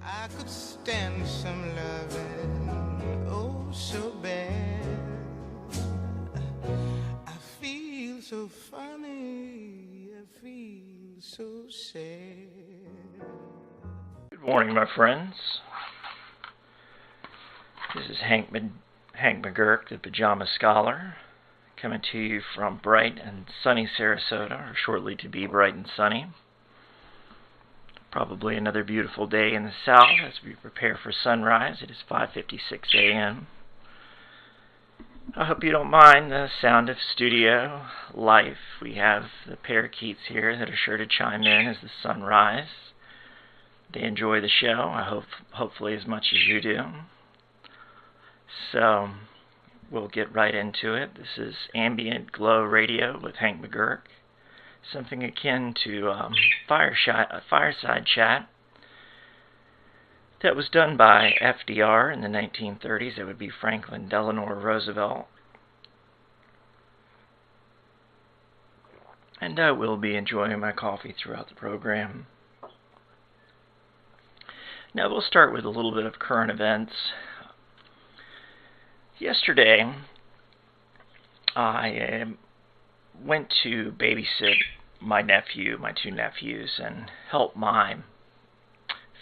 I could stand some loving, oh so bad. I feel so funny, I feel so sad. Good morning, my friends. This is Hank McGurk, the Pajama Scholar, coming to you from bright and sunny Sarasota, or shortly to be bright and sunny. Probably another beautiful day in the south as we prepare for sunrise. It is 5:56 a.m. I hope you don't mind the sound of studio life. We have the parakeets here that are sure to chime in as the sun rises. They enjoy the show, I hope, hopefully as much as you do. So we'll get right into it. This is Ambient Glow Radio with Hank McGurk. Something akin to fireside chat that was done by FDR in the 1930s. It would be Franklin Delano Roosevelt. And I will be enjoying my coffee throughout the program. Now we'll start with a little bit of current events. Yesterday, I went to babysit my two nephews, and help my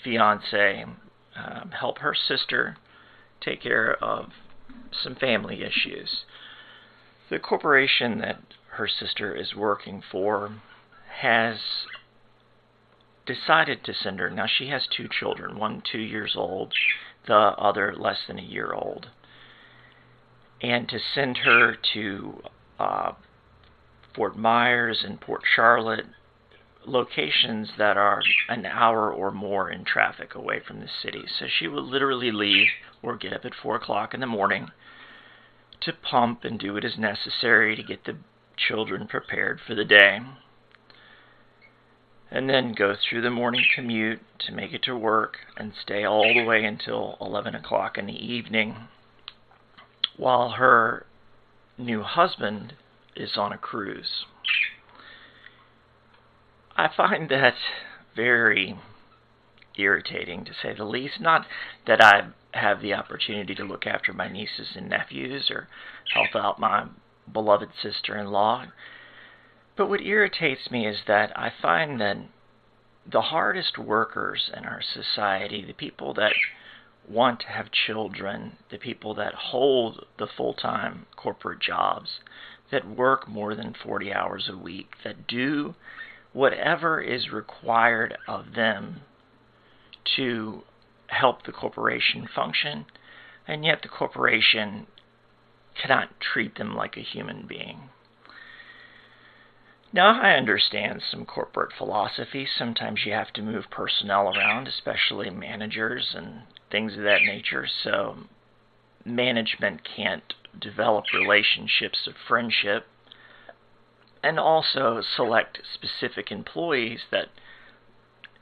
fiance help her sister take care of some family issues. The corporation that her sister is working for has decided to send her. Now, she has two children, one 2 years old, the other less than a year old, and to send her to Fort Myers and Port Charlotte, locations that are an hour or more in traffic away from the city. So she would literally leave or get up at 4 o'clock in the morning to pump and do what is necessary to get the children prepared for the day, and then go through the morning commute to make it to work and stay all the way until 11 o'clock in the evening while her new husband is on a cruise. I find that very irritating, to say the least. Not that I have the opportunity to look after my nieces and nephews or help out my beloved sister-in-law, but what irritates me is that I find that the hardest workers in our society, the people that want to have children, the people that hold the full-time corporate jobs, that work more than 40 hours a week, that do whatever is required of them to help the corporation function, and yet the corporation cannot treat them like a human being. Now, I understand some corporate philosophy. Sometimes you have to move personnel around, especially managers and things of that nature, so management can't develop relationships of friendship, and also select specific employees that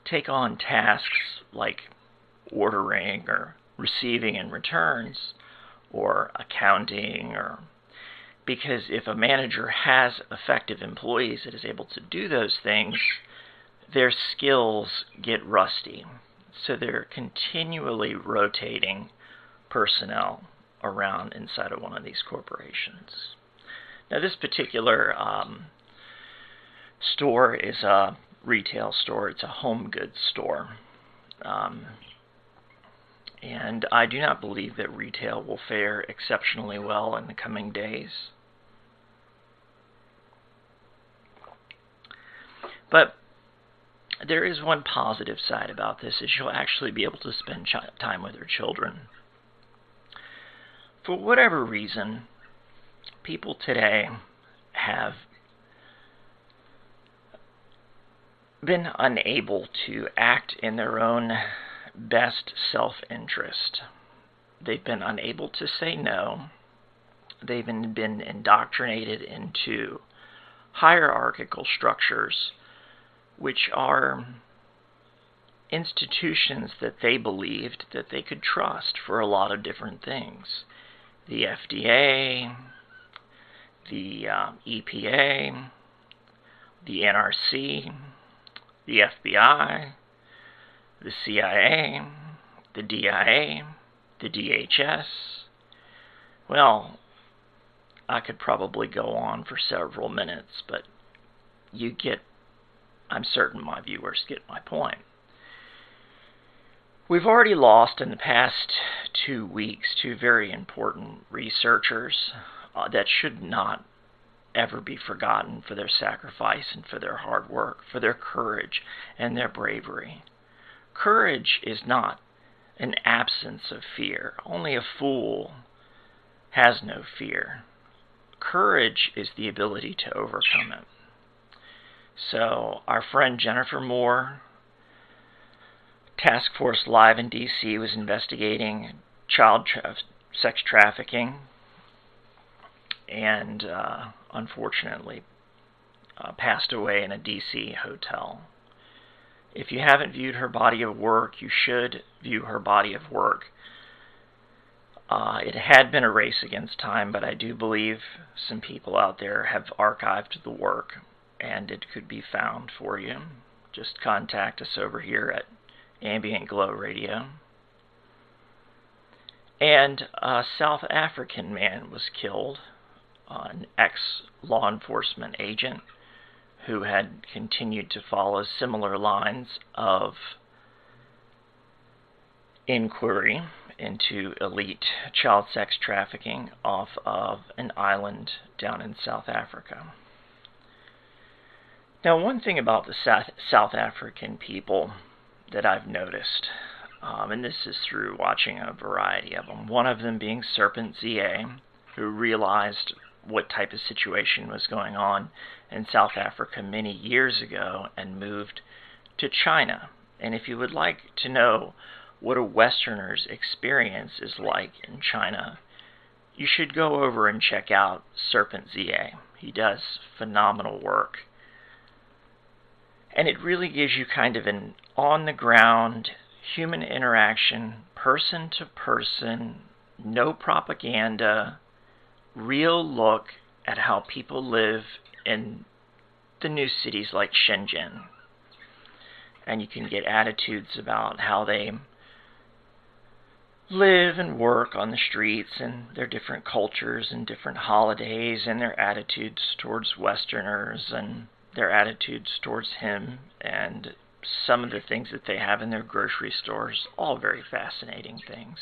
take on tasks like ordering or receiving and returns or accounting, or because if a manager has effective employees that is able to do those things, their skills get rusty. So they're continually rotating personnel around inside of one of these corporations. Now, this particular store is a retail store. It's a home goods store. And I do not believe that retail will fare exceptionally well in the coming days. But there is one positive side about this, is you'll actually be able to spend time with your children. For whatever reason, people today have been unable to act in their own best self-interest. They've been unable to say no. They've been indoctrinated into hierarchical structures, which are institutions that they believed that they could trust for a lot of different things. The FDA, the EPA, the NRC, the FBI, the CIA, the DIA, the DHS. Well, I could probably go on for several minutes, but I'm certain my viewers get my point. We've already lost in the past 2 weeks 2 very important researchers that should not ever be forgotten for their sacrifice and for their hard work, for their courage and their bravery. Courage is not an absence of fear. Only a fool has no fear. Courage is the ability to overcome it. So our friend Jennifer Moore, Task Force Live in D.C., was investigating sex trafficking and unfortunately passed away in a D.C. hotel. If you haven't viewed her body of work, you should view her body of work. It had been a race against time, but I do believe some people out there have archived the work, and it could be found for you. Just contact us over here at Ambient Glow Radio. And a South African man was killed, an ex-law enforcement agent who had continued to follow similar lines of inquiry into elite child sex trafficking off of an island down in South Africa. Now, one thing about the South African people that I've noticed, and this is through watching a variety of them, one of them being Serpent ZA, who realized what type of situation was going on in South Africa many years ago and moved to China. And if you would like to know what a Westerner's experience is like in China, you should go over and check out Serpent ZA. He does phenomenal work. And it really gives you kind of an on-the-ground human interaction, person to person, no propaganda, real look at how people live in the new cities like Shenzhen. And you can get attitudes about how they live and work on the streets and their different cultures and different holidays and their attitudes towards Westerners and their attitudes towards him and some of the things that they have in their grocery stores, all very fascinating things.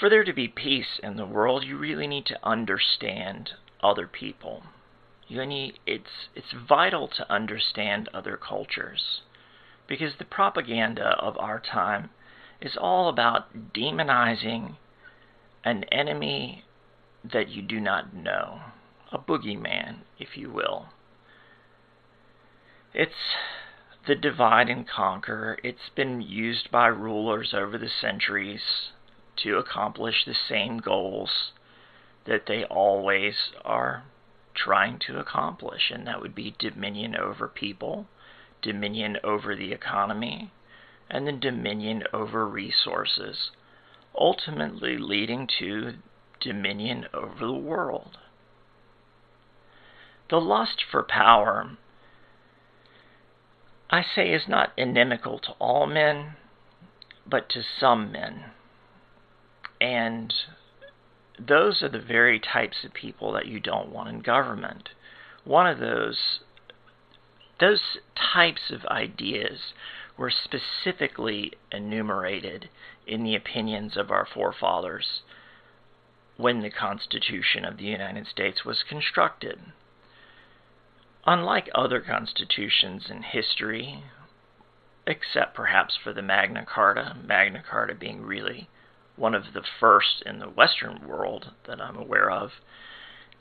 For there to be peace in the world, you really need to understand other people. It's vital to understand other cultures, because the propaganda of our time is all about demonizing an enemy that you do not know, a boogeyman, if you will. It's the divide and conquer. It's been used by rulers over the centuries to accomplish the same goals that they always are trying to accomplish, and that would be dominion over people, dominion over the economy, and then dominion over resources, ultimately leading to dominion over the world. The lust for power, I say, is not inimical to all men, but to some men. And those are the very types of people that you don't want in government. One of those types of ideas were specifically enumerated in the opinions of our forefathers when the Constitution of the United States was constructed. Unlike other constitutions in history, except perhaps for the Magna Carta being really one of the first in the Western world that I'm aware of,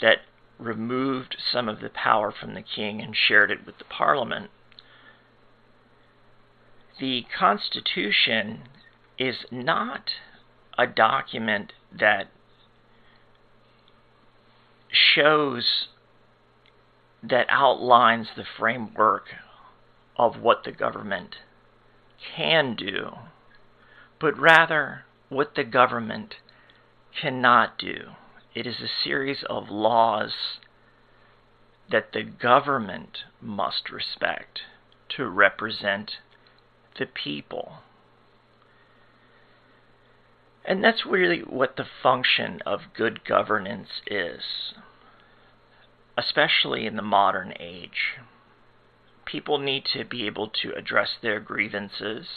that removed some of the power from the king and shared it with the Parliament, the Constitution is not a document that outlines the framework of what the government can do, but rather what the government cannot do. It is a series of laws that the government must respect to represent the people. And that's really what the function of good governance is, especially in the modern age. People need to be able to address their grievances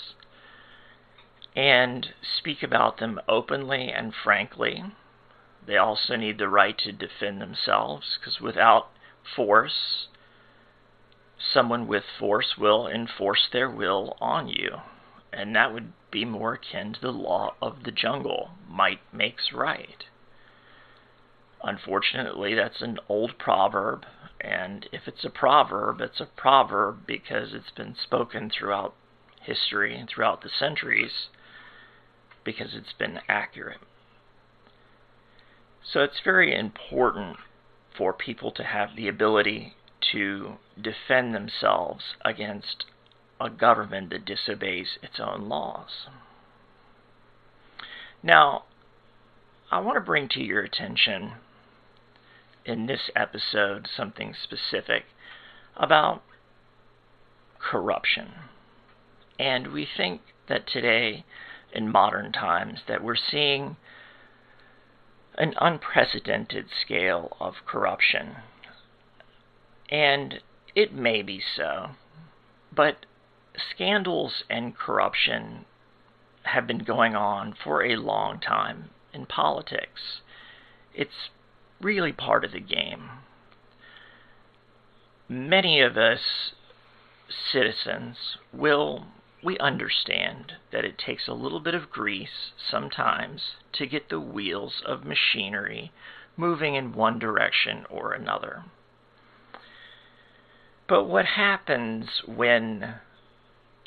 and speak about them openly and frankly. They also need the right to defend themselves, because without force, someone with force will enforce their will on you. And that would be more akin to the law of the jungle. Might makes right. Unfortunately, that's an old proverb, and if it's a proverb because it's been spoken throughout history and throughout the centuries, because it's been accurate. So it's very important for people to have the ability to defend themselves against a government that disobeys its own laws. Now, I want to bring to your attention in this episode something specific about corruption. And we think that today, in modern times, that we're seeing an unprecedented scale of corruption. And it may be so, but scandals and corruption have been going on for a long time in politics. It's really part of the game. Many of us citizens we understand that it takes a little bit of grease sometimes to get the wheels of machinery moving in one direction or another. But what happens when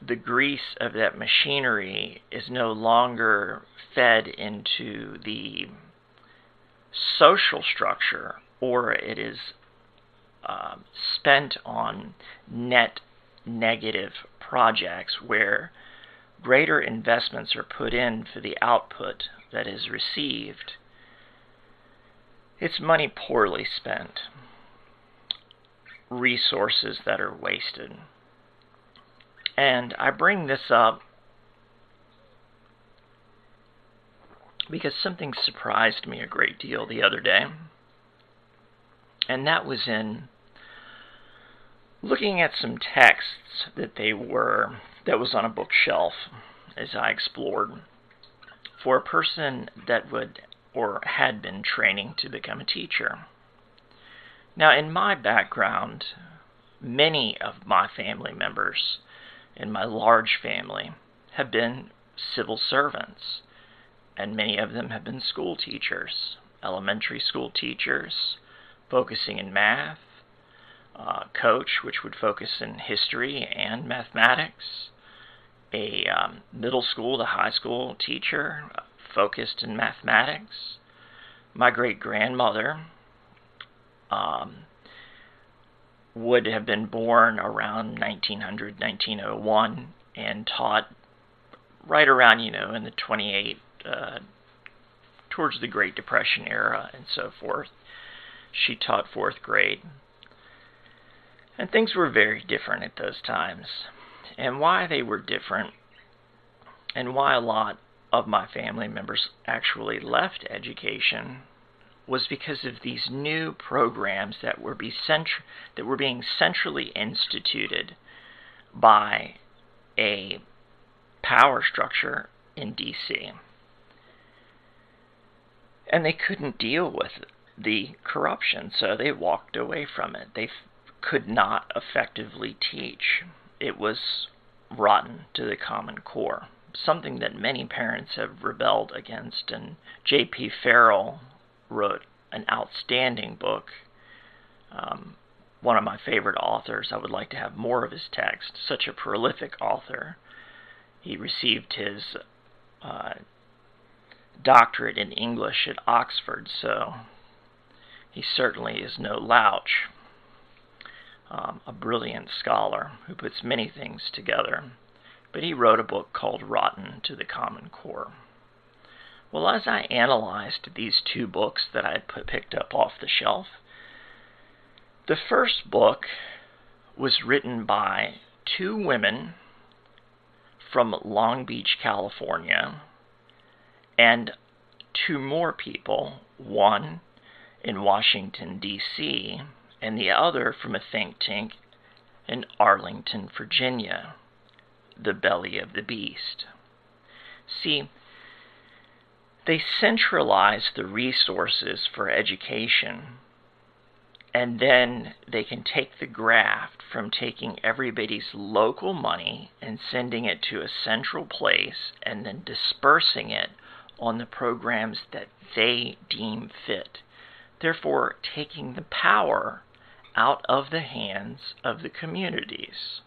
the grease of that machinery is no longer fed into the social structure, or it is spent on net negative projects where greater investments are put in for the output that is received? It's money poorly spent, resources that are wasted. And I bring this up because something surprised me a great deal the other day, and that was in looking at some texts that was on a bookshelf as I explored for a person that would or had been training to become a teacher. Now, in my background, many of my family members in my large family have been civil servants, and many of them have been school teachers, elementary school teachers, focusing in math, coach, which would focus in history and mathematics, a middle school to high school teacher, focused in mathematics. My great-grandmother would have been born around 1900, 1901, and taught right around, in the 28, towards the Great Depression era and so forth. She taught 4th grade. And things were very different at those times. And why they were different, and why a lot of my family members actually left education, was because of these new programs that were being centrally instituted by a power structure in D.C. And they couldn't deal with the corruption, so they walked away from it. They could not effectively teach. It was rotten to the Common Core, something that many parents have rebelled against. And J.P. Farrell wrote an outstanding book, one of my favorite authors. I would like to have more of his text. Such a prolific author. He received his doctorate in English at Oxford, so he certainly is no louch. A brilliant scholar who puts many things together. But he wrote a book called Rotten to the Common Core. Well, as I analyzed these 2 books that I had picked up off the shelf, the first book was written by 2 women from Long Beach, California, and two more people, one in Washington, D.C., and the other from a think tank in Arlington, Virginia, the belly of the beast. See, they centralize the resources for education, and then they can take the graft from taking everybody's local money and sending it to a central place and then dispersing it on the programs that they deem fit, therefore taking the power out of the hands of the communities.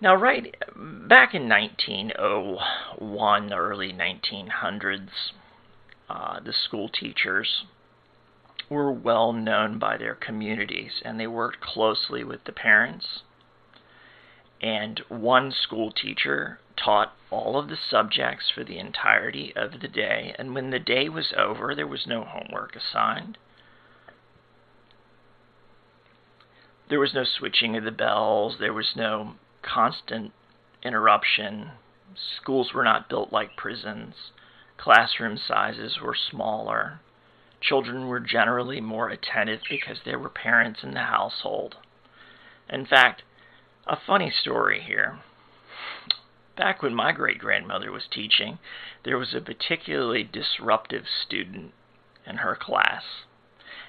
Now, right back in 1901, the early 1900s, the school teachers were well known by their communities, and they worked closely with the parents. And one school teacher taught all of the subjects for the entirety of the day, and when the day was over, there was no homework assigned. There was no switching of the bells. There was no constant interruption. Schools were not built like prisons. Classroom sizes were smaller. Children were generally more attentive because there were parents in the household. In fact, a funny story here. Back when my great-grandmother was teaching, there was a particularly disruptive student in her class.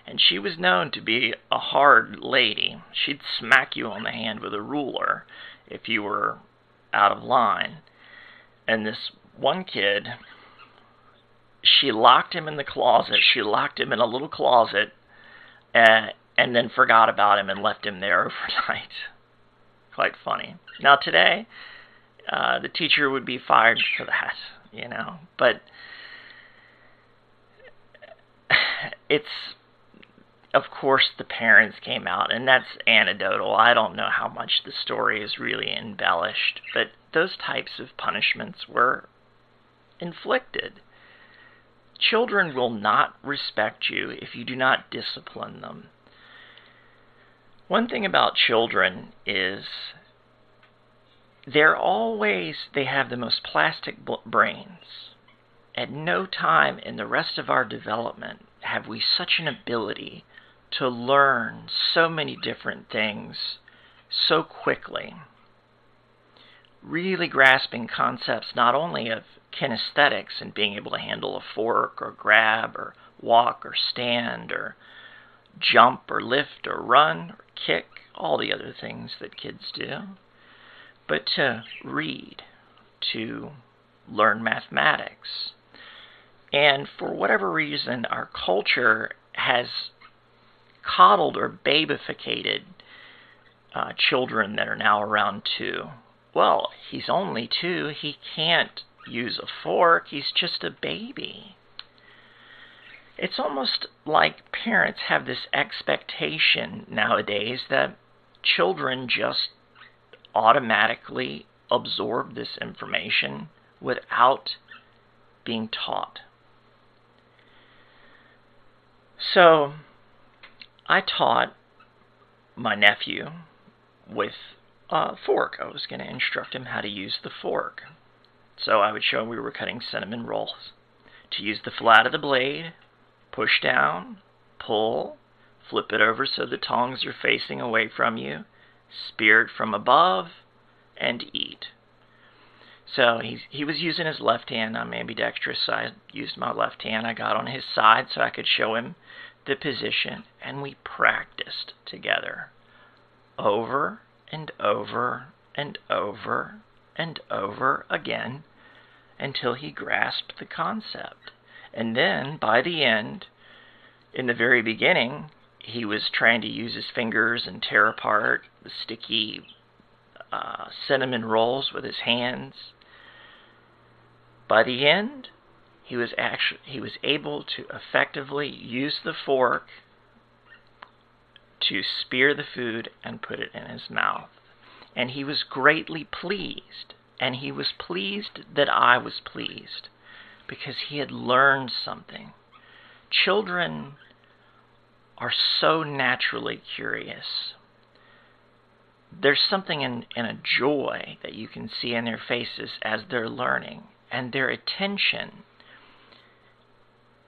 And she was known to be a hard lady. She'd smack you on the hand with a ruler if you were out of line. And this one kid, she locked him in the closet. She locked him in a little closet and then forgot about him and left him there overnight. Quite funny. Now today, the teacher would be fired for that, you know. But it's, of course, the parents came out, and that's anecdotal. I don't know how much the story is really embellished, but those types of punishments were inflicted. Children will not respect you if you do not discipline them. One thing about children is they have the most plastic brains. At no time in the rest of our development have we such an ability to learn so many different things so quickly. Really grasping concepts not only of kinesthetics and being able to handle a fork or grab or walk or stand or jump or lift or run or kick, all the other things that kids do, but to read, to learn mathematics. And for whatever reason, our culture has coddled or babificated children that are now around 2. Well, he's only 2. He can't use a fork. He's just a baby. It's almost like parents have this expectation nowadays that children just automatically absorb this information without being taught. So, I taught my nephew with a fork. I was going to instruct him how to use the fork. So I would show him we were cutting cinnamon rolls. To use the flat of the blade, push down, pull, flip it over so the tongs are facing away from you, spear it from above, and eat. So he was using his left hand. I'm ambidextrous, so I used my left hand. I got on his side so I could show him the position, and we practiced together over and over and over and over again until he grasped the concept. And then, by the end, in the very beginning, he was trying to use his fingers and tear apart the sticky cinnamon rolls with his hands. By the end, he was able to effectively use the fork to spear the food and put it in his mouth. And he was greatly pleased. And he was pleased that I was pleased, because he had learned something. Children are so naturally curious. There's something in a joy that you can see in their faces as they're learning. and their attention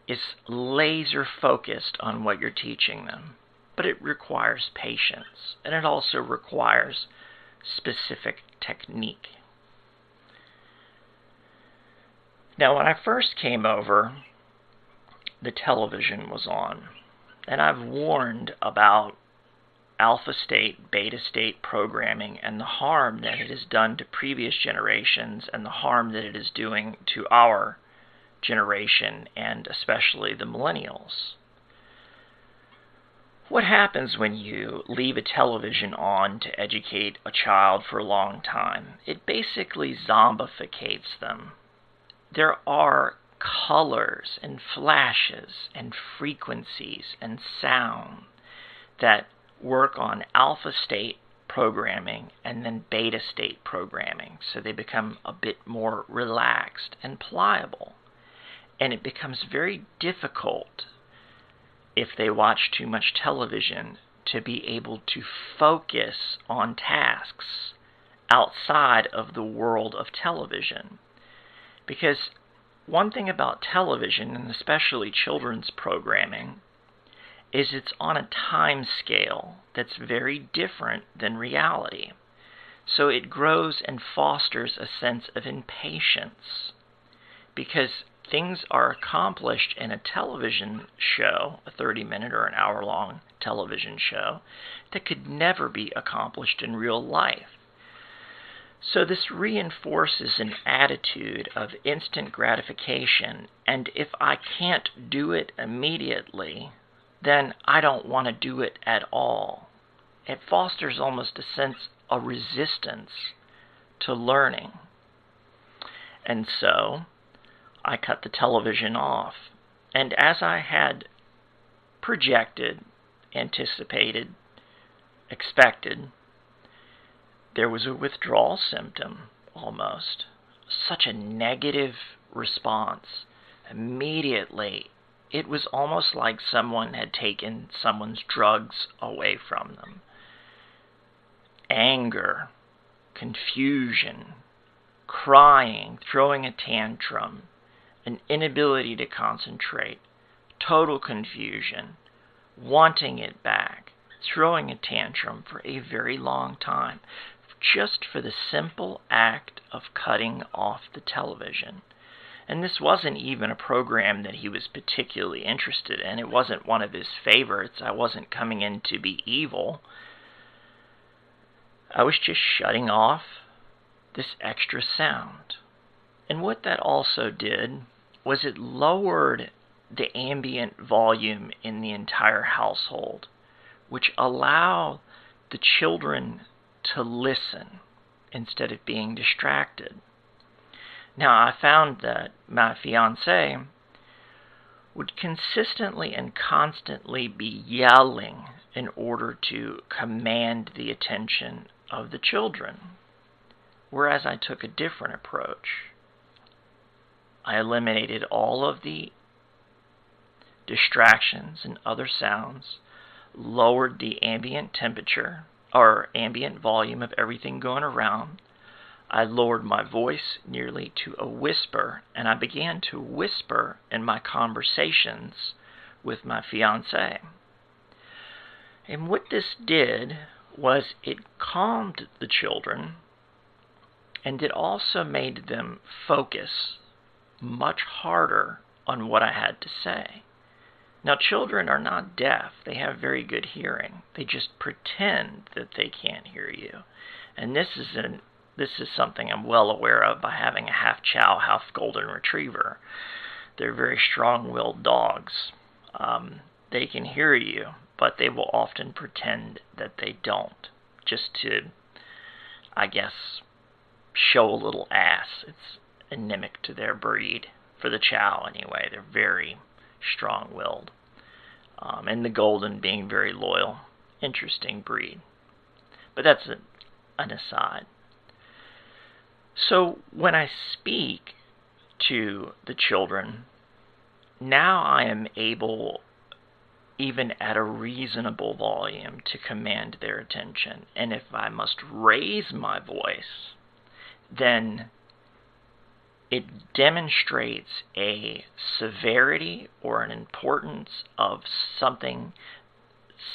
is laser focused on what you're teaching them. But it requires patience, and it also requires specific technique. Now, when I first came over, the television was on, and I've warned about alpha state, beta state programming and the harm that it has done to previous generations and the harm that it is doing to our generation, and especially the millennials. What happens when you leave a television on to educate a child for a long time? It basically zombificates them. There are colors and flashes and frequencies and sound that work on alpha state programming and then beta state programming, so they become a bit more relaxed and pliable. And it becomes very difficult, if they watch too much television, to be able to focus on tasks outside of the world of television. Because one thing about television, and especially children's programming, is it's on a time scale that's very different than reality. So it grows and fosters a sense of impatience, because things are accomplished in a television show, a 30-minute or an hour-long television show, that could never be accomplished in real life. So this reinforces an attitude of instant gratification, and if I can't do it immediately, then I don't want to do it at all. It fosters almost a sense of resistance to learning. And so I cut the television off. And as I had projected, anticipated, expected, there was a withdrawal symptom almost. Such a negative response. Immediately, it was almost like someone had taken someone's drugs away from them. Anger, confusion, crying, throwing a tantrum, an inability to concentrate, total confusion, wanting it back, throwing a tantrum for a very long time, just for the simple act of cutting off the television. And this wasn't even a program that he was particularly interested in. It wasn't one of his favorites. I wasn't coming in to be evil. I was just shutting off this extra sound. And what that also did was it lowered the ambient volume in the entire household, which allowed the children to listen instead of being distracted. Now, I found that my fiancé would consistently and constantly be yelling in order to command the attention of the children, whereas I took a different approach. I eliminated all of the distractions and other sounds, lowered the ambient temperature or ambient volume of everything going around. I lowered my voice nearly to a whisper, and I began to whisper in my conversations with my fiancé. And what this did was it calmed the children, and it also made them focus much harder on what I had to say. Now, children are not deaf. They have very good hearing. They just pretend that they can't hear you. And this is something I'm well aware of by having a half chow, half golden retriever. They're very strong-willed dogs. They can hear you, but they will often pretend that they don't, just to, I guess, show a little ass. It's endemic to their breed, for the chow anyway. They're very strong-willed. And the golden being very loyal. Interesting breed. But that's an aside. So when I speak to the children, now I am able, even at a reasonable volume, to command their attention. And if I must raise my voice, then it demonstrates a severity or an importance of something,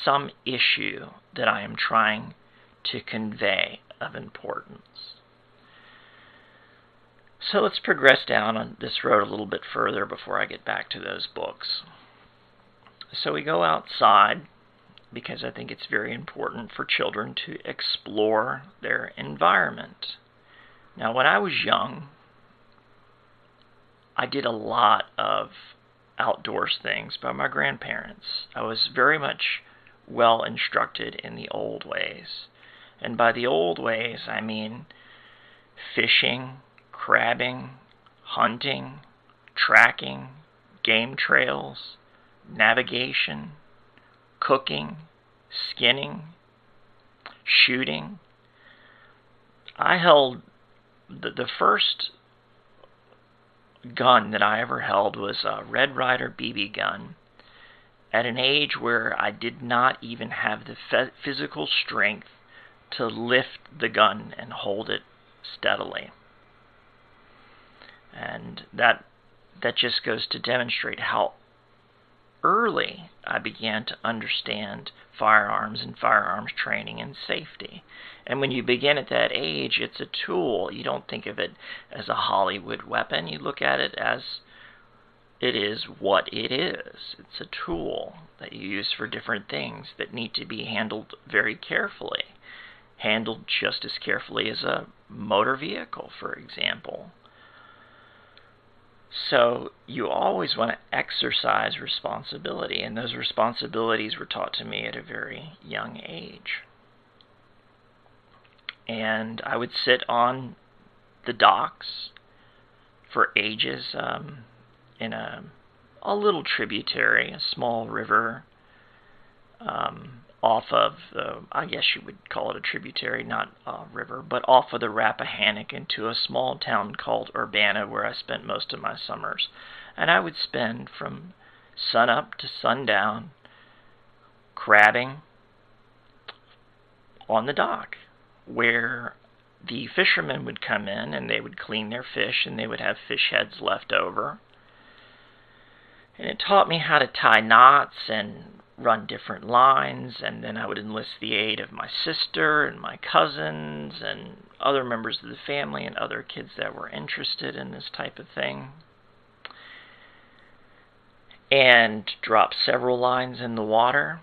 some issue that I am trying to convey of importance. So let's progress down on this road a little bit further before I get back to those books. So we go outside because I think it's very important for children to explore their environment. Now, when I was young, I did a lot of outdoors things by my grandparents. I was very much well instructed in the old ways. And by the old ways, I mean fishing, crabbing, hunting, tracking, game trails, navigation, cooking, skinning, shooting. I held the first gun that I ever held was a Red Ryder BB gun at an age where I did not even have the physical strength to lift the gun and hold it steadily. And that just goes to demonstrate how early I began to understand firearms and firearms training and safety. And when you begin at that age, it's a tool. You don't think of it as a Hollywood weapon. You look at it as it is what it is. It's a tool that you use for different things that need to be handled very carefully. Handled just as carefully as a motor vehicle, for example. So you always want to exercise responsibility, and those responsibilities were taught to me at a very young age. And I would sit on the docks for ages in a little tributary, a small river, off of the, I guess you would call it a tributary, not a river, but off of the Rappahannock into a small town called Urbana, where I spent most of my summers. And I would spend from sunup to sundown crabbing on the dock, where the fishermen would come in and they would clean their fish and they would have fish heads left over. And it taught me how to tie knots and run different lines, and then I would enlist the aid of my sister and my cousins and other members of the family and other kids that were interested in this type of thing, and drop several lines in the water.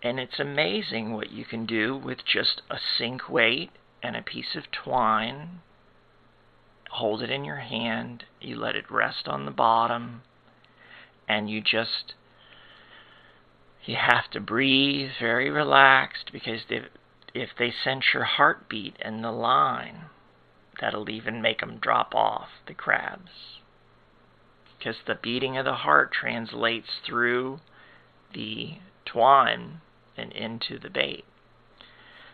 And it's amazing what you can do with just a sink weight and a piece of twine. Hold it in your hand, you let it rest on the bottom, and you have to breathe very relaxed, because if they sense your heartbeat in the line, that'll even make them drop off, the crabs. Because the beating of the heart translates through the twine and into the bait.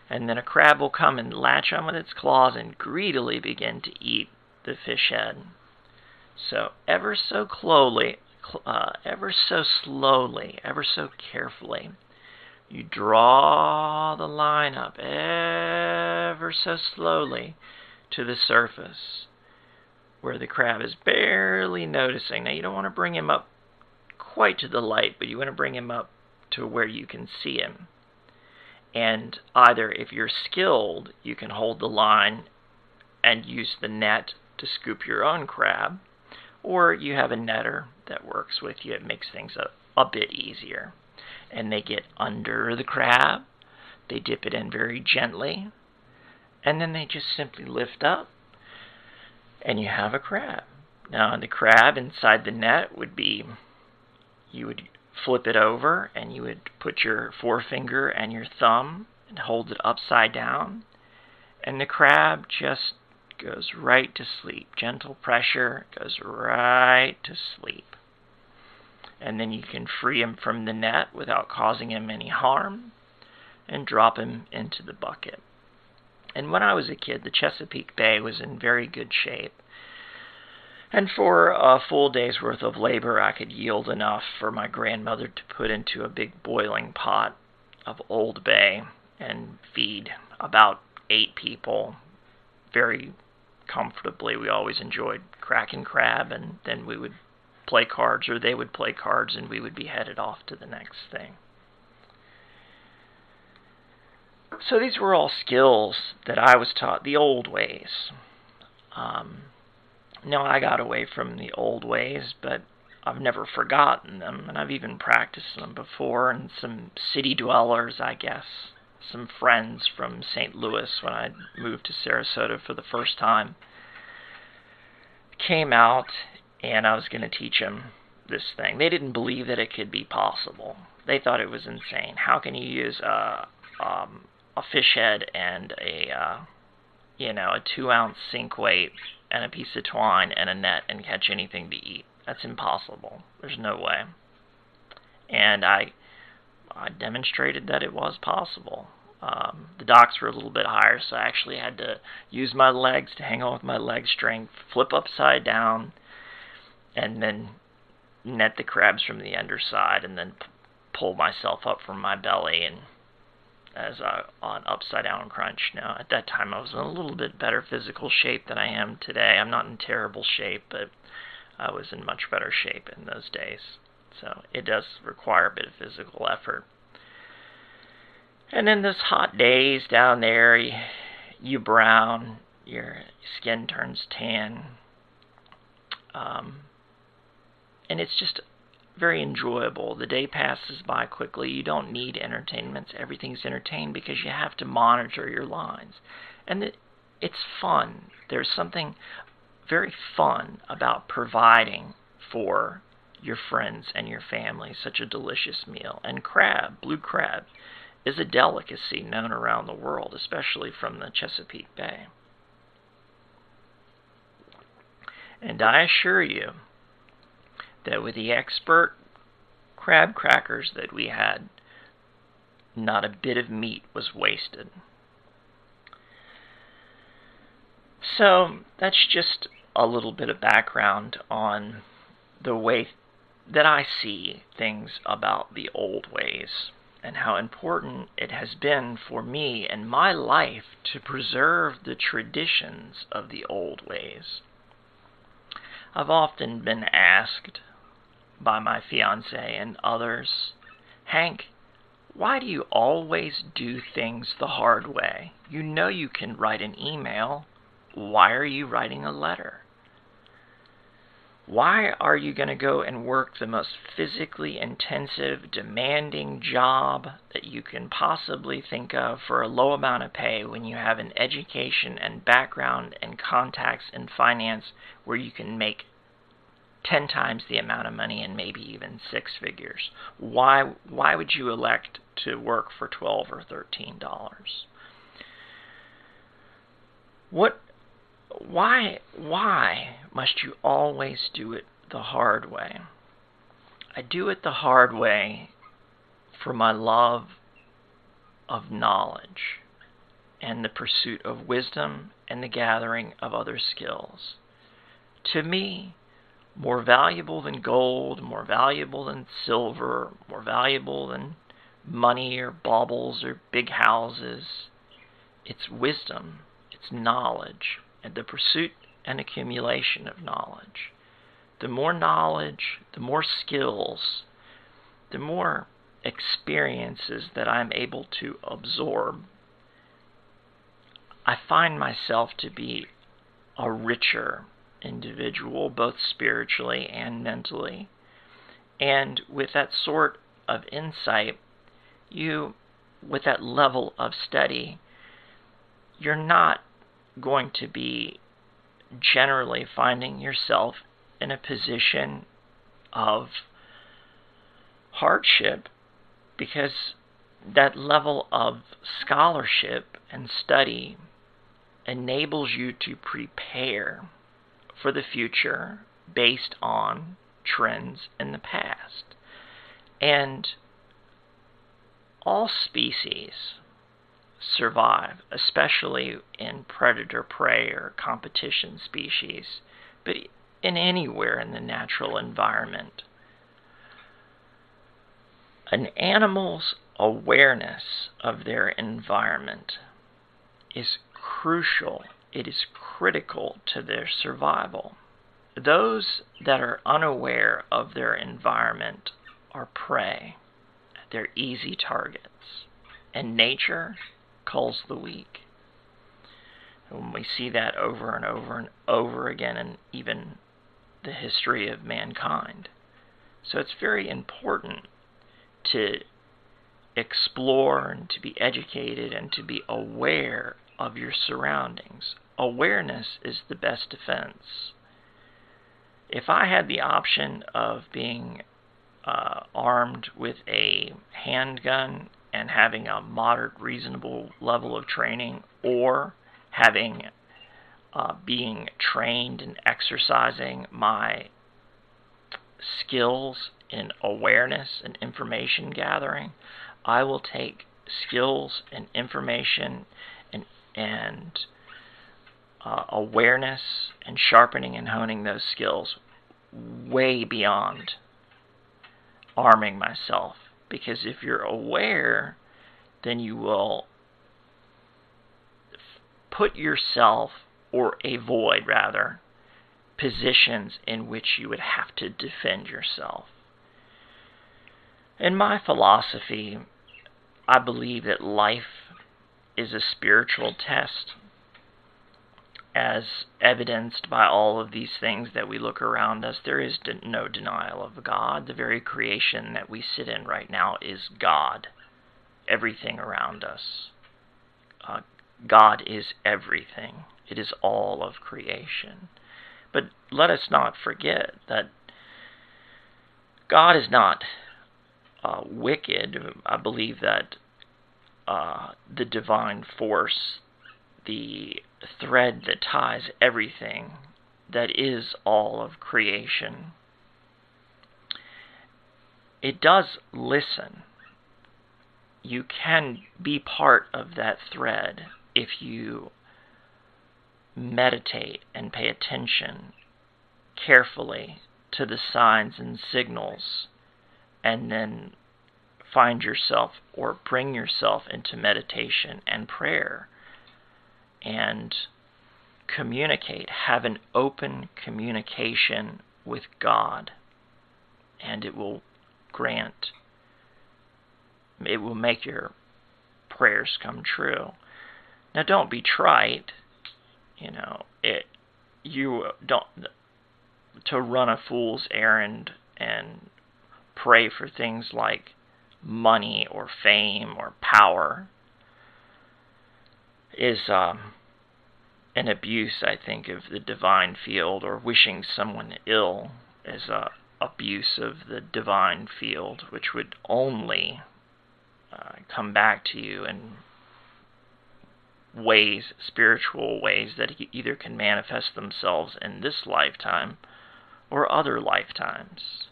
And then a crab will come and latch on with its claws and greedily begin to eat the fish head. So ever so slowly, ever so carefully, you draw the line up ever so slowly to the surface where the crab is barely noticing. Now, you don't want to bring him up quite to the light, but you want to bring him up to where you can see him. And either, if you're skilled, you can hold the line and use the net to scoop your own crab, or you have a netter that works with you. It makes things a bit easier. And they get under the crab, they dip it in very gently, and then they just simply lift up, and you have a crab. Now, the crab inside the net would be, you would flip it over, and you would put your forefinger and your thumb and hold it upside down, and the crab just goes right to sleep. Gentle pressure, goes right to sleep. And then you can free him from the net without causing him any harm and drop him into the bucket. And when I was a kid, the Chesapeake Bay was in very good shape. And for a full day's worth of labor, I could yield enough for my grandmother to put into a big boiling pot of Old Bay and feed about 8 people very comfortably. We always enjoyed cracking crab, and then we would play cards, or they would play cards, and we would be headed off to the next thing. So these were all skills that I was taught the old ways. Now, I got away from the old ways, but I've never forgotten them, and I've even practiced them before. And some city dwellers, I guess, some friends from St. Louis when I moved to Sarasota for the first time, came out, and I was going to teach them this thing. They didn't believe that it could be possible. They thought it was insane. How can you use a fish head and a 2-ounce sink weight and a piece of twine and a net and catch anything to eat? That's impossible. There's no way. And I demonstrated that it was possible. The docks were a little bit higher, so I actually had to use my legs to hang on with my leg strength, flip upside down, and then net the crabs from the underside, and then pull myself up from my belly and as on upside down crunch. Now, at that time, I was in a little bit better physical shape than I am today. I'm not in terrible shape, but I was in much better shape in those days. So it does require a bit of physical effort. And in those hot days down there, you brown, your skin turns tan. And it's just very enjoyable. The day passes by quickly. You don't need entertainments. Everything's entertained because you have to monitor your lines. And it's fun. There's something very fun about providing for your friends and your family such a delicious meal. And crab, blue crab, is a delicacy known around the world, especially from the Chesapeake Bay. And I assure you that with the expert crab crackers that we had, not a bit of meat was wasted. So that's just a little bit of background on the way that I see things about the old ways and how important it has been for me and my life to preserve the traditions of the old ways. I've often been asked by my fiancé and others, Hank, why do you always do things the hard way? You know you can write an email. Why are you writing a letter? Why are you going to go and work the most physically intensive, demanding job that you can possibly think of for a low amount of pay when you have an education and background and contacts in finance where you can make 10 times the amount of money and maybe even 6 figures? Why would you elect to work for $12 or $13? Why must you always do it the hard way? I do it the hard way for my love of knowledge and the pursuit of wisdom and the gathering of other skills. To me, more valuable than gold, more valuable than silver, more valuable than money or baubles or big houses, it's wisdom, it's knowledge, and the pursuit and accumulation of knowledge. The more knowledge, the more skills, the more experiences that I'm able to absorb, I find myself to be a richer individual, both spiritually and mentally. And with that sort of insight, with that level of study, you're not going to be generally finding yourself in a position of hardship, because that level of scholarship and study enables you to prepare for the future based on trends in the past. And all species survive, especially in predator-prey or competition species, but in anywhere in the natural environment. An animal's awareness of their environment is crucial it is critical to their survival. Those that are unaware of their environment are prey. They're easy targets. And nature culls the weak. And we see that over and over and over again in even the history of mankind. So it's very important to explore and to be educated and to be aware of your surroundings. Awareness is the best defense. If I had the option of being armed with a handgun and having a moderate, reasonable level of training, or having being trained and exercising my skills in awareness and information gathering, I will take skills and information and awareness and sharpening and honing those skills way beyond arming myself. Because if you're aware, then you will put yourself, or avoid rather, positions in which you would have to defend yourself. In my philosophy, I believe that life is a spiritual test, as evidenced by all of these things that we look around us. There is no denial of God. The very creation that we sit in right now is God. Everything around us. God is everything. It is all of creation. But let us not forget that God is not wicked. I believe that the divine force, the thread that ties everything, that is all of creation, it does listen. You can be part of that thread if you meditate and pay attention carefully to the signs and signals, and then find yourself or bring yourself into meditation and prayer and communicate. Have an open communication with God, and it will make your prayers come true. Now, don't be trite. You don't to run a fool's errand and pray for things like money or fame or power is an abuse, I think, of the divine field, or wishing someone ill is a abuse of the divine field, which would only come back to you in ways, spiritual ways, that either can manifest themselves in this lifetime or other lifetimes.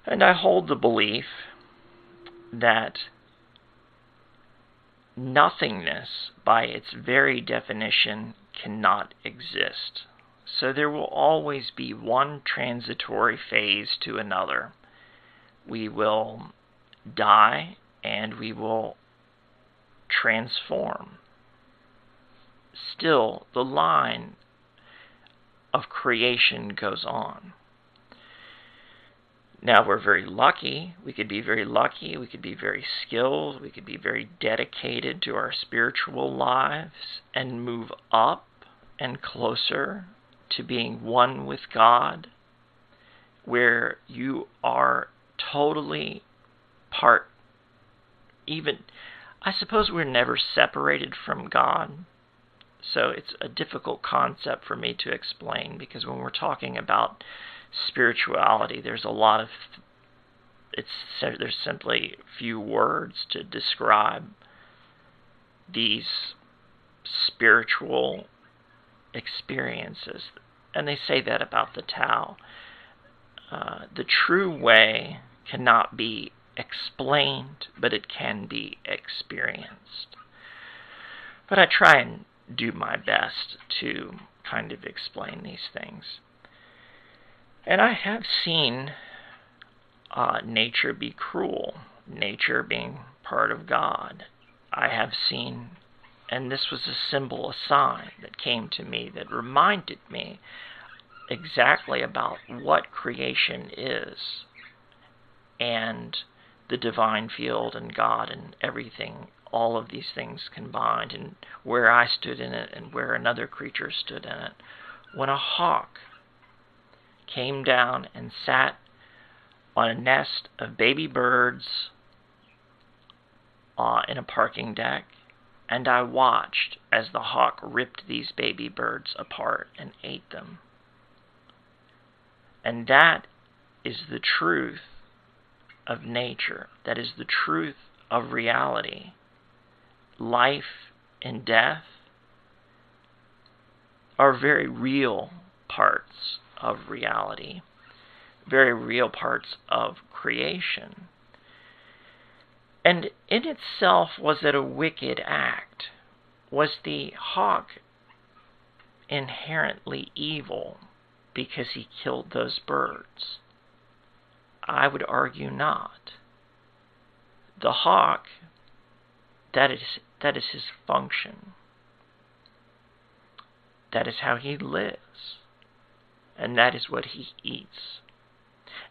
And I hold the belief that nothingness, by its very definition, cannot exist. So there will always be one transitory phase to another. We will die and we will transform. Still, the line of creation goes on. Now, we're very lucky. We could be very lucky. We could be very skilled. We could be very dedicated to our spiritual lives and move up and closer to being one with God, where you are totally part. Even, I suppose we're never separated from God. So it's a difficult concept for me to explain, because when we're talking about spirituality, there's a lot of, there's simply few words to describe these spiritual experiences. And they say that about the Tao. The true way cannot be explained, but it can be experienced. But I try and do my best to kind of explain these things. And I have seen nature be cruel, nature being part of God. I have seen And this was a symbol, a sign that came to me that reminded me exactly about what creation is, and the divine field and God and everything, all of these things combined, and where I stood in it and where another creature stood in it. When a hawk came down and sat on a nest of baby birds in a parking deck, and I watched as the hawk ripped these baby birds apart and ate them. And that is the truth of nature. That is the truth of reality. Life and death are very real parts of reality, very real parts of creation. And in itself, was it a wicked act? Was the hawk inherently evil because he killed those birds? I would argue not. The hawk, that is his function. That is how he lives. And that is what he eats.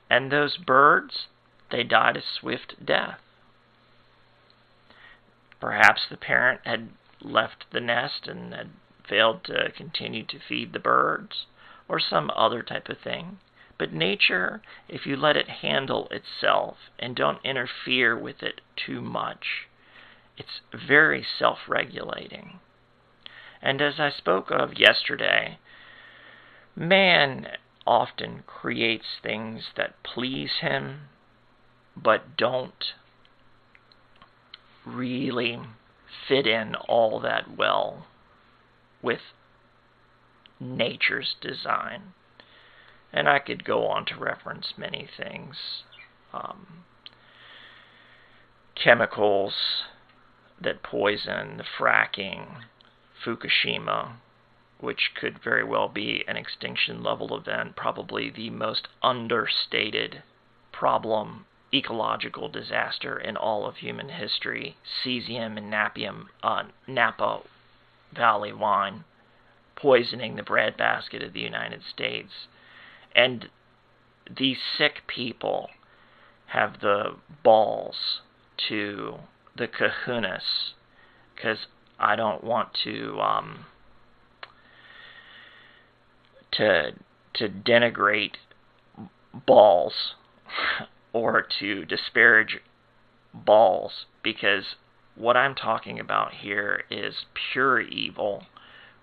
And those birds, they died a swift death. Perhaps the parent had left the nest and had failed to continue to feed the birds, or some other type of thing. But nature, if you let it handle itself and don't interfere with it too much, it's very self-regulating. And as I spoke of yesterday, man often creates things that please him, but don't really fit in all that well with nature's design. And I could go on to reference many things. Chemicals that poison, the fracking, Fukushima, which could very well be an extinction level event, probably the most understated problem, ecological disaster in all of human history. Cesium and Napa Valley wine poisoning the breadbasket of the United States. And these sick people have the balls to the kahunas, because I don't want to denigrate balls or to disparage balls, because what I'm talking about here is pure evil,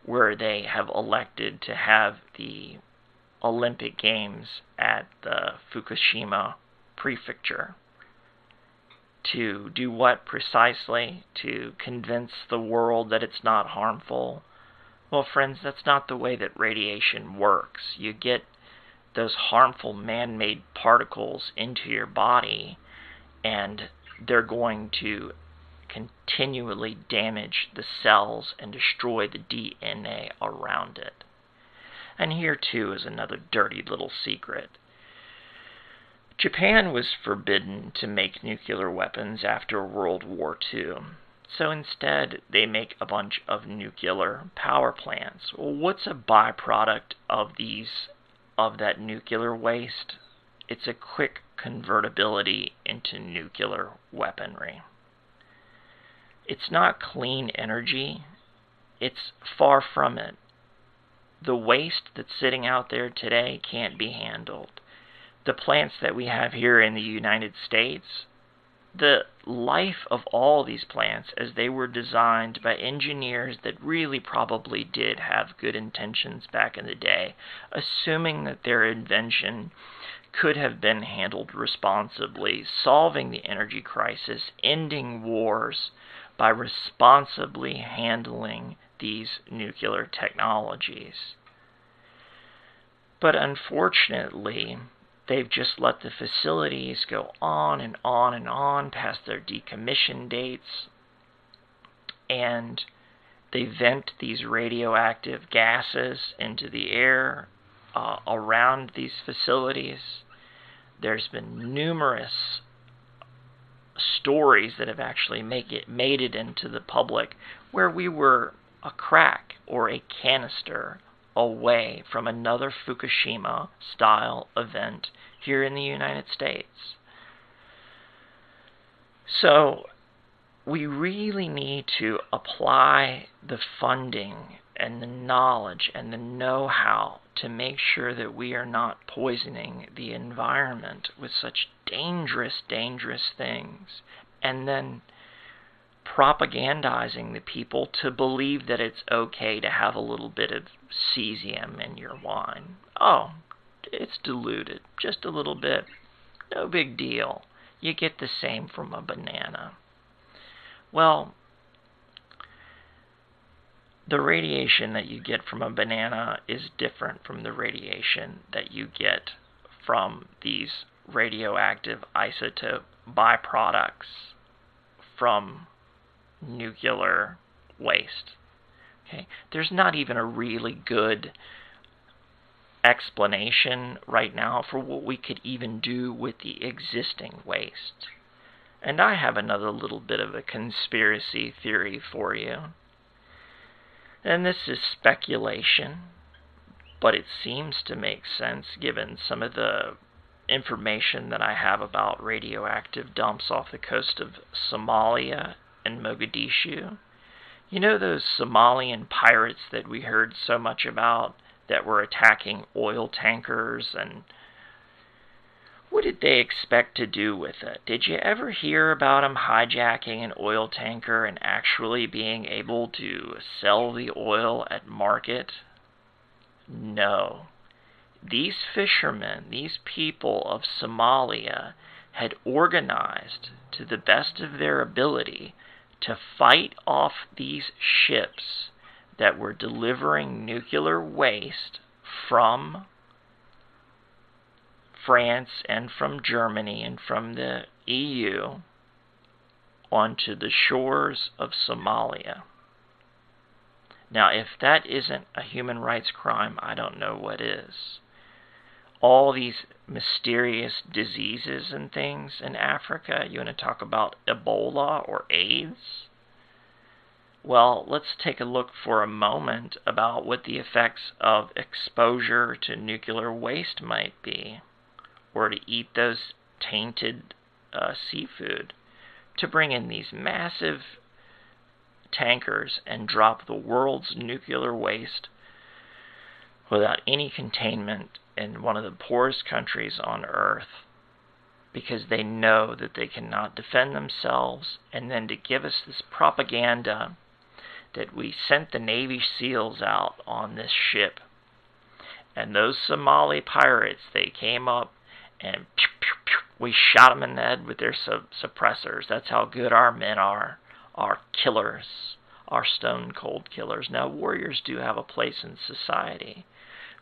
where they have elected to have the Olympic Games at the Fukushima prefecture. To do what precisely? To convince the world that it's not harmful? Well, friends, that's not the way that radiation works. You get those harmful man-made particles into your body, and they're going to continually damage the cells and destroy the DNA around it. And here, too, is another dirty little secret. Japan was forbidden to make nuclear weapons after World War II. So instead, they make a bunch of nuclear power plants. Well, what's a byproduct of that nuclear waste? It's a quick convertibility into nuclear weaponry. It's not clean energy. It's far from it. The waste that's sitting out there today can't be handled. The plants that we have here in the United States, the life of all these plants as they were designed by engineers that really probably did have good intentions back in the day, assuming that their invention could have been handled responsibly, solving the energy crisis, ending wars by responsibly handling these nuclear technologies. But unfortunately, they've just let the facilities go on and on and on past their decommission dates, and they vent these radioactive gases into the air around these facilities. There's been numerous stories that have actually made it into the public where we were a crack or a canister away from another Fukushima-style event here in the United States. So we really need to apply the funding and the knowledge and the know-how to make sure that we are not poisoning the environment with such dangerous, dangerous things, and then propagandizing the people to believe that it's okay to have a little bit of cesium in your wine. Oh, it's diluted, just a little bit, no big deal. You get the same from a banana. Well, the radiation that you get from a banana is different from the radiation that you get from these radioactive isotope byproducts from nuclear waste. Okay? There's not even a really good explanation right now for what we could even do with the existing waste. And I have another little bit of a conspiracy theory for you. And this is speculation, but it seems to make sense given some of the information that I have about radioactive dumps off the coast of Somalia and Mogadishu. You know those Somalian pirates that we heard so much about that were attacking oil tankers, and what did they expect to do with it? Did you ever hear about them hijacking an oil tanker and actually being able to sell the oil at market? No. These fishermen, these people of Somalia, had organized to the best of their ability to fight off these ships that were delivering nuclear waste from France and from Germany and from the EU onto the shores of Somalia. Now, if that isn't a human rights crime, I don't know what is. All these mysterious diseases and things in Africa, you want to talk about Ebola or AIDS? Well, let's take a look for a moment about what the effects of exposure to nuclear waste might be, or to eat those tainted seafood, to bring in these massive tankers and drop the world's nuclear waste without any containment in one of the poorest countries on earth, because they know that they cannot defend themselves, and then to give us this propaganda that we sent the Navy SEALs out on this ship, and those Somali pirates, they came up and pew, pew, pew, we shot them in the head with their suppressors. That's how good our men are. Our killers, our stone-cold killers. Now, warriors do have a place in society,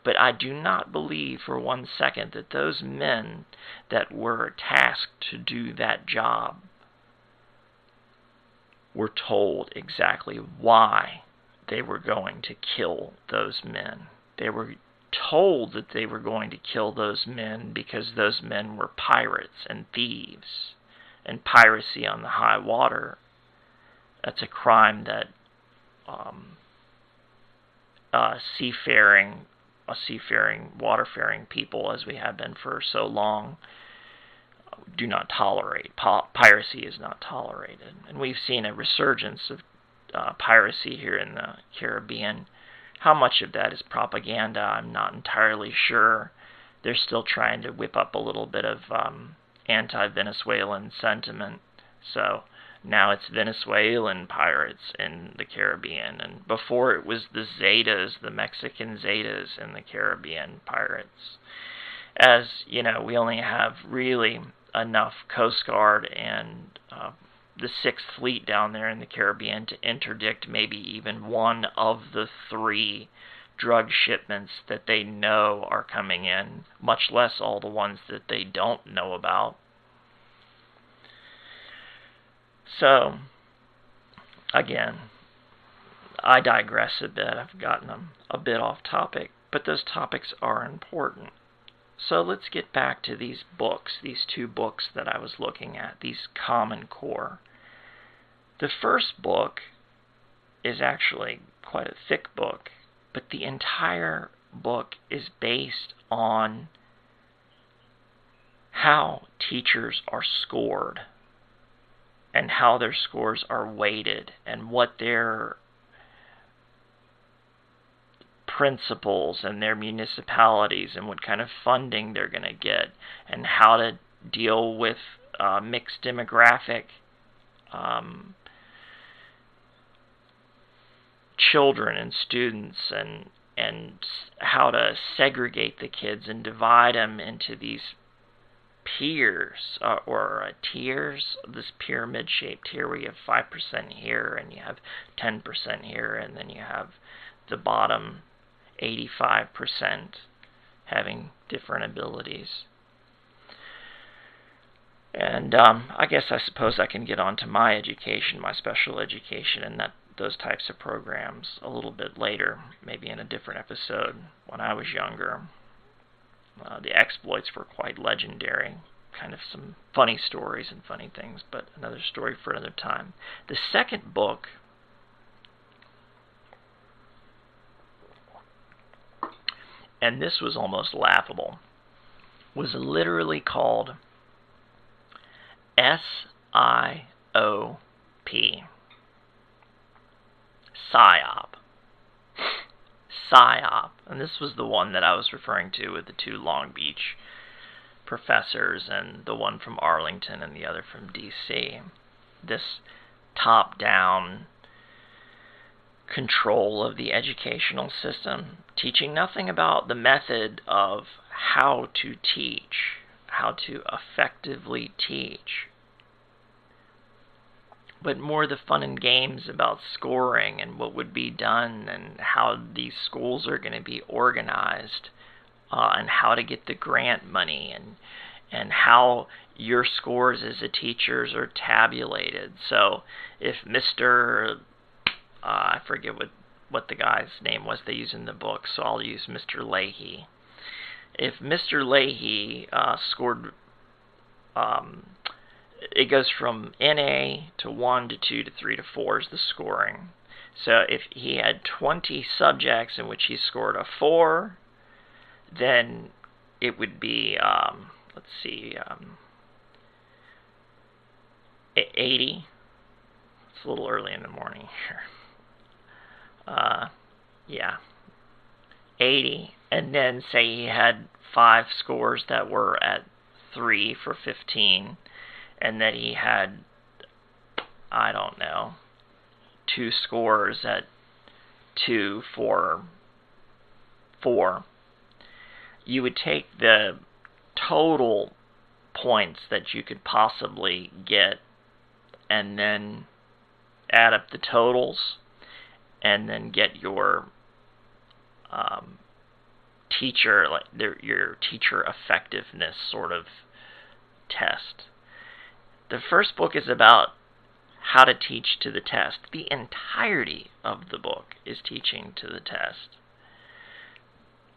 but I do not believe for 1 second that those men that were tasked to do that job were told exactly why they were going to kill those men. They were told that they were going to kill those men because those men were pirates and thieves, and piracy on the high water, that's a crime that seafaring, waterfaring people, as we have been for so long, do not tolerate. Piracy is not tolerated. And we've seen a resurgence of piracy here in the Caribbean. How much of that is propaganda, I'm not entirely sure. They're still trying to whip up a little bit of anti-Venezuelan sentiment. So now it's Venezuelan pirates in the Caribbean. And before it was the Zetas, the Mexican Zetas in the Caribbean pirates. As, you know, we only have really enough Coast Guard and the 6th Fleet down there in the Caribbean to interdict maybe even one of the 3 drug shipments that they know are coming in, much less all the ones that they don't know about. So, again, I digress a bit. I've gotten a bit off topic, but those topics are important. So let's get back to these books, these 2 books that I was looking at, these Common Core. The first book is actually quite a thick book, but the entire book is based on how teachers are scored and how their scores are weighted and what their principals and their municipalities and what kind of funding they're going to get and how to deal with mixed demographic children and students, and how to segregate the kids and divide them into these peers or tiers, this pyramid-shaped tier where you have 5% here and you have 10% here, and then you have the bottom 85% having different abilities. And I suppose I can get on to my education, my special education, and those types of programs a little bit later, maybe in a different episode. When I was younger, the exploits were quite legendary. Kind of some funny stories and funny things, but another story for another time. The second book and this was almost laughable, was literally called S.I.O.P. S.I.O.P. S.I.O.P. And this was the one that I was referring to with the two Long Beach professors, and the one from Arlington and the other from D.C. This top-down control of the educational system, teaching nothing about the method of how to teach, how to effectively teach, but more the fun and games about scoring and what would be done and how these schools are going to be organized, and how to get the grant money, and how your scores as a teachers are tabulated. So if Mr. I forget what the guy's name was they use in the book, so I'll use Mr. Leahy. If Mr. Leahy scored, it goes from NA to 1 to 2 to 3 to 4 is the scoring. So if he had 20 subjects in which he scored a 4, then it would be, 80. It's a little early in the morning here. 80, and then say he had 5 scores that were at 3 for 15, and that he had, 2 scores at 2 for 4, you would take the total points that you could possibly get and then add up the totals and then get your your teacher effectiveness sort of test. The first book is about how to teach to the test. The entirety of the book is teaching to the test.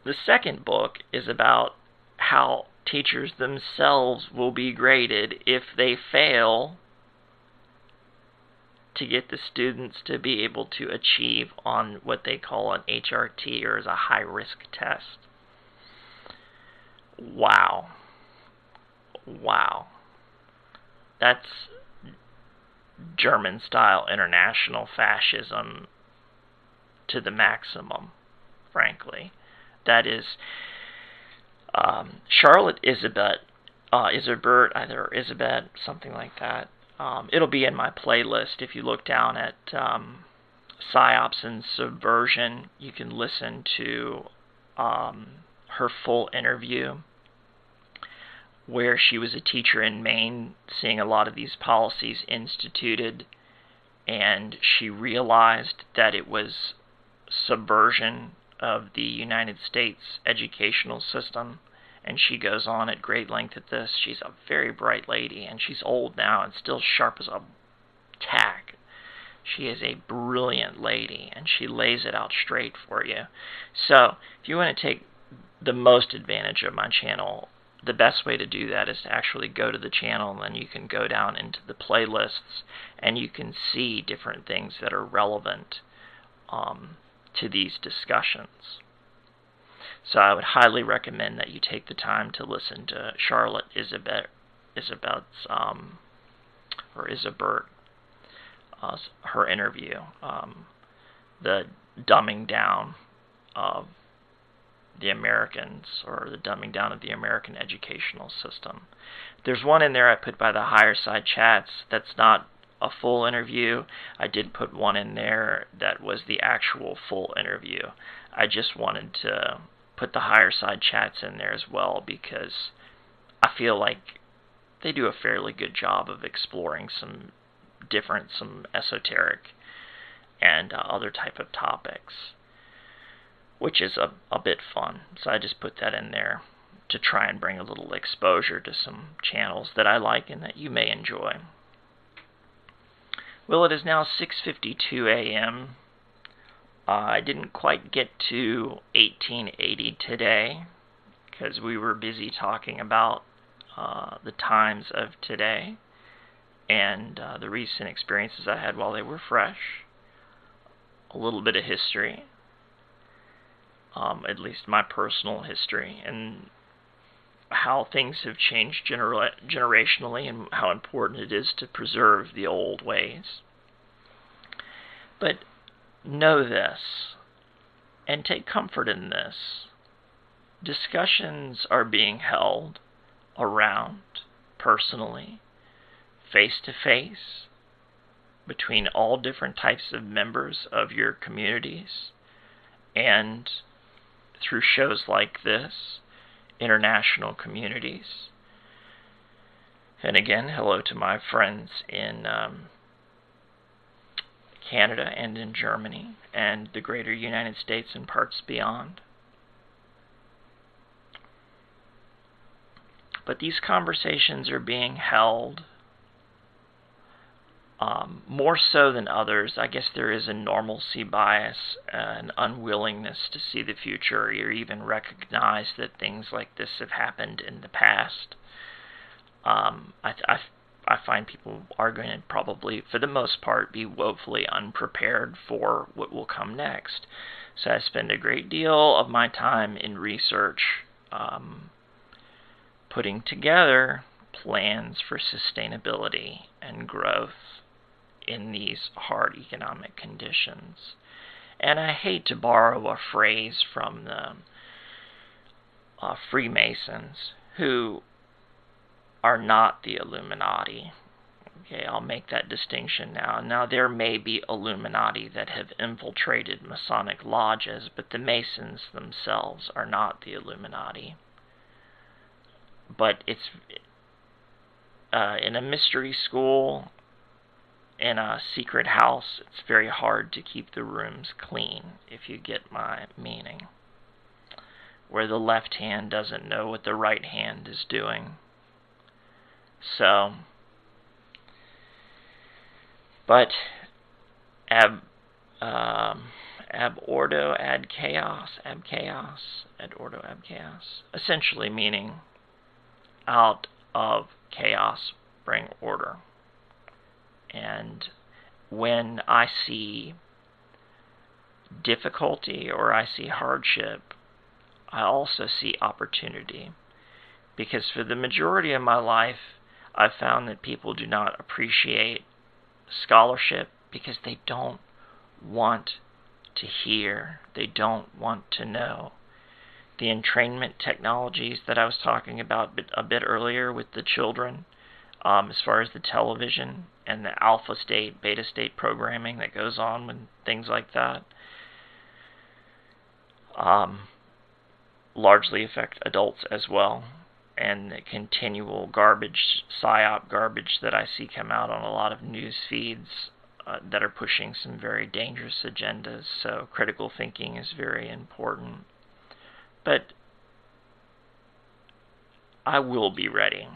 The second book is about how teachers themselves will be graded if they fail to get the students to be able to achieve on what they call an HRT, or as a high-risk test. Wow. That's German-style international fascism to the maximum, frankly. That is Charlotte Iserbyt, Iserbyt, something like that. It'll be in my playlist. If you look down at PsyOps and Subversion, you can listen to her full interview where she was a teacher in Maine, seeing a lot of these policies instituted, and she realized that it was subversion of the United States educational system. And she goes on at great length at this. She's a very bright lady, and she's old now and still sharp as a tack. She is a brilliant lady, and she lays it out straight for you. So, if you want to take the most advantage of my channel, the best way to do that is to actually go to the channel, and then you can go down into the playlists, and you can see different things that are relevant to these discussions. So I would highly recommend that you take the time to listen to Charlotte Iserbyt, her interview, the dumbing down of the Americans, or the dumbing down of the American educational system. There's one in there I put by the Higher Side Chats that's not a full interview. I did put one in there that was the actual full interview. I just wanted to put the Higher Side Chats in there as well because I feel like they do a fairly good job of exploring some esoteric and other type of topics, which is a bit fun. So I just put that in there to try and bring a little exposure to some channels that I like and that you may enjoy. Well, it is now 6:52 a.m. I didn't quite get to 1880 today because we were busy talking about the times of today and the recent experiences I had while they were fresh. A little bit of history, at least my personal history, and how things have changed generationally and how important it is to preserve the old ways. But know this, and take comfort in this. Discussions are being held around, personally, face-to-face, between all different types of members of your communities, and through shows like this, international communities. And again, hello to my friends in Canada and in Germany and the greater United States and parts beyond. But these conversations are being held more so than others. I guess there is a normalcy bias, an unwillingness to see the future or even recognize that things like this have happened in the past. I find people are going to probably, for the most part, be woefully unprepared for what will come next. So I spend a great deal of my time in research, putting together plans for sustainability and growth in these hard economic conditions. And I hate to borrow a phrase from the Freemasons, who are not the Illuminati. Okay, I'll make that distinction now. Now, there may be Illuminati that have infiltrated Masonic lodges, but the Masons themselves are not the Illuminati. But it's in a mystery school, in a secret house, it's very hard to keep the rooms clean, if you get my meaning. Where the left hand doesn't know what the right hand is doing. So, but ab ordo ad chaos, ab ordo ab chaos, essentially meaning out of chaos bring order. And when I see difficulty or I see hardship, I also see opportunity. Because for the majority of my life, I've found that people do not appreciate scholarship because they don't want to hear, they don't want to know. The entrainment technologies that I was talking about a bit earlier with the children, as far as the television and the alpha state, beta state programming that goes on with things like that, largely affect adults as well. And the continual garbage, S.I.O.P garbage that I see come out on a lot of news feeds that are pushing some very dangerous agendas. So critical thinking is very important. But I will be ready.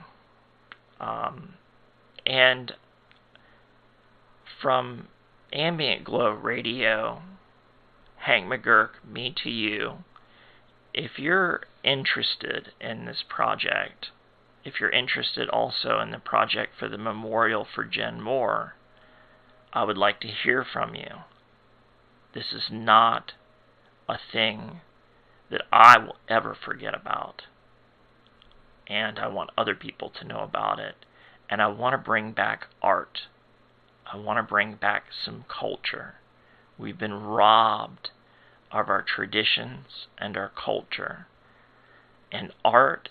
And from Ambient Glow Radio, Hank McGurk, me to you, if you're interested in this project, if you're interested also in the project for the memorial for Jen Moore, I would like to hear from you. This is not a thing that I will ever forget about. And I want other people to know about it. And I want to bring back art. I want to bring back some culture. We've been robbed of our traditions and our culture. And art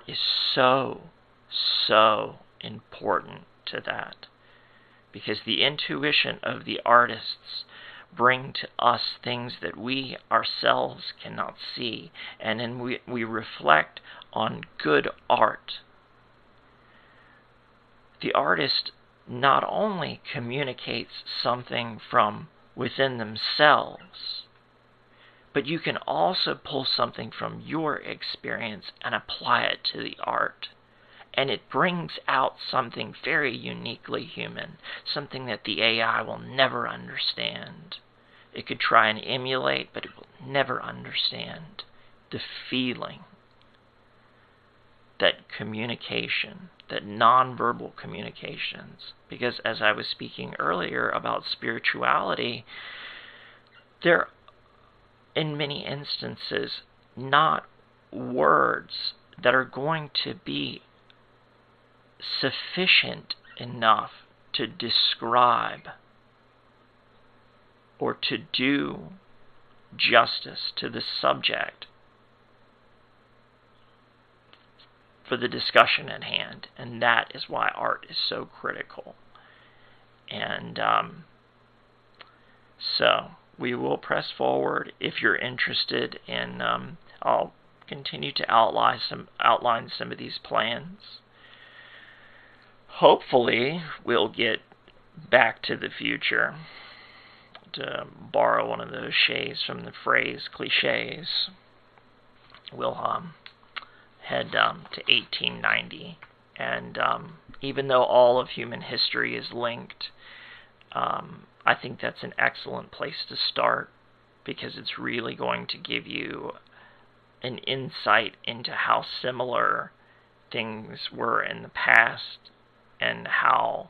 is so important to that. Because the intuition of the artists bring to us things that we ourselves cannot see. And then we reflect on good art. The artist not only communicates something from within themselves, but you can also pull something from your experience and apply it to the art. And it brings out something very uniquely human, something that the AI will never understand. It could try and emulate, but it will never understand the feeling, that communication, that nonverbal communications. Because as I was speaking earlier about spirituality, there are, in many instances, not words that are going to be sufficient enough to describe or to do justice to the subject for the discussion at hand. And that is why art is so critical. And so we will press forward. If you're interested in, I'll continue to outline some of these plans. Hopefully, we'll get Back to the Future, to borrow one of those shays from the phrase cliches. We'll head to 1890. And even though all of human history is linked, I think that's an excellent place to start, because it's really going to give you an insight into how similar things were in the past and how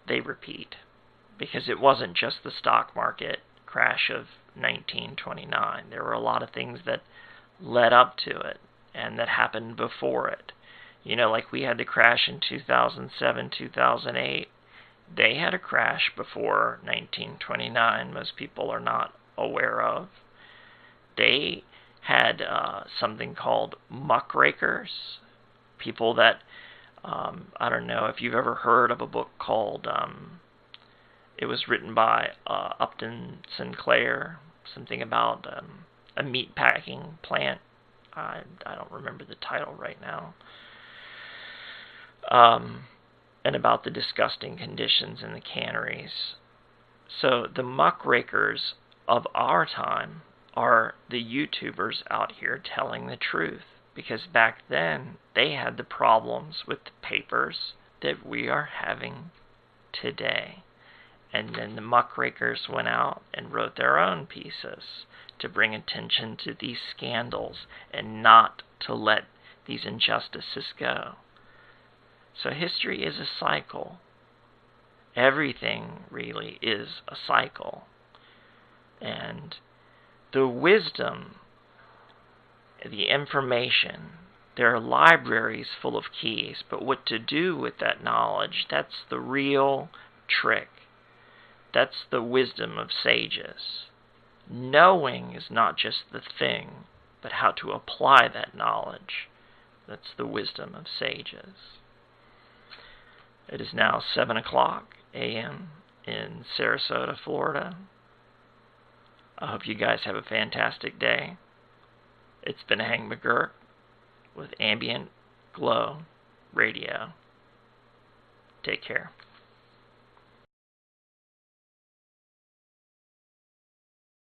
they repeat. Because it wasn't just the stock market crash of 1929. There were a lot of things that led up to it and that happened before it. You know, like we had the crash in 2007, 2008. They had a crash before 1929 most people are not aware of. They had something called muckrakers, people that, I don't know if you've ever heard of a book called, it was written by Upton Sinclair, something about a meat packing plant. I don't remember the title right now. And about the disgusting conditions in the canneries. So the muckrakers of our time are the YouTubers out here telling the truth. Because back then, they had the problems with the papers that we are having today. And then the muckrakers went out and wrote their own pieces to bring attention to these scandals and not to let these injustices go. So history is a cycle. Everything really is a cycle. And the wisdom, the information, there are libraries full of keys, but what to do with that knowledge, that's the real trick. That's the wisdom of sages. Knowing is not just the thing, but how to apply that knowledge. That's the wisdom of sages. It is now 7 o'clock a.m. in Sarasota, Florida. I hope you guys have a fantastic day. It's been Hang McGurk with Ambient Glow Radio. Take care.